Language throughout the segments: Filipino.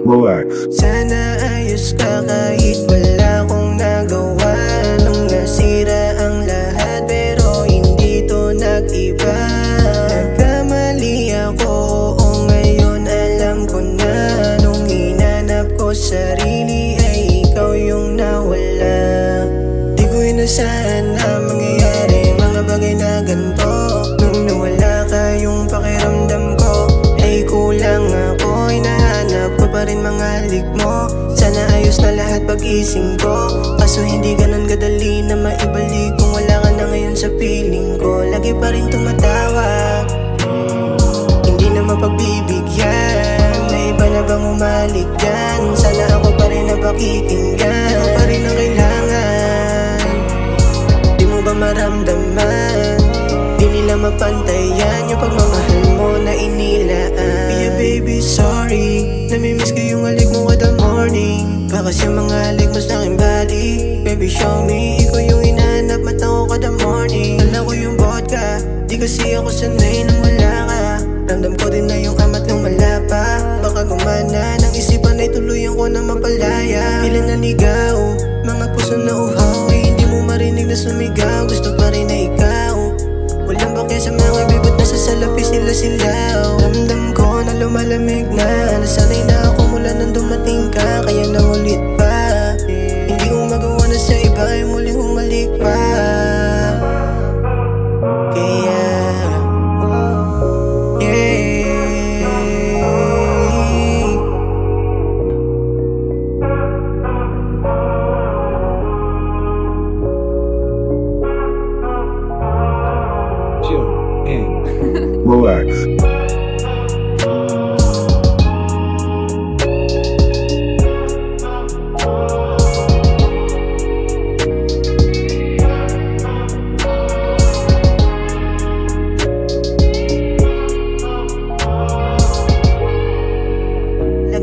Relax. Sana ayos ka kahit wala akong nagawa. Nung nasira ang lahat pero hindi to nag-iba. Nagkamali ako, o ngayon alam ko na. Nung hinanap ko sarili ay ikaw yung nawala. Di ko inasahan na mangyayari mga bagay na ganito. Nung nawala ka yung pakiramdam ko ay kulang ako. Hinahanap ko pa rin mga halik mo. Sana ayos na lahat pag-ising ko. Kaso hindi ganun kadali na maibalik kung wala ka na ngayon sa piling ko. Lagi pa rin tumatawa, hindi na mapagbibigyan. Na iba na bang umalik dyan? Sana ako pa rin ang pakikinggan. Ako pa rin ang kailangan. Di mo ba maramdaman? Di nila mapantayan yung pagmamahal mo na inilaan. Yeah baby, sorry, namimiss ko yung halik mo kada morning. Bakas yung mga halik mo sa aking body. Baby show me, ikaw yung hinahanap mata ko kada morning. Alam ko yung vodka, di kasi ako sanay nang wala ka. Ramdam ko din na yung amat nung malapa. Baka gumana ng isipan ay tuluyan ko na mapalaya. Ilan naligaw, mga puso na uhaw ay hindi mo marinig na sumigaw. Gusto pa rin na ikaw, walang bakya sa mga bibot na sa salapis nila silaw. Ramdam ko na lumalamig na, nasanay na ako mula nang dumating ka. Kaya nang ulit pa, hindi ko magawa na sa iba ay muling humalik pa. Kaya Relax.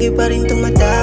lagi pa rin tumatawa.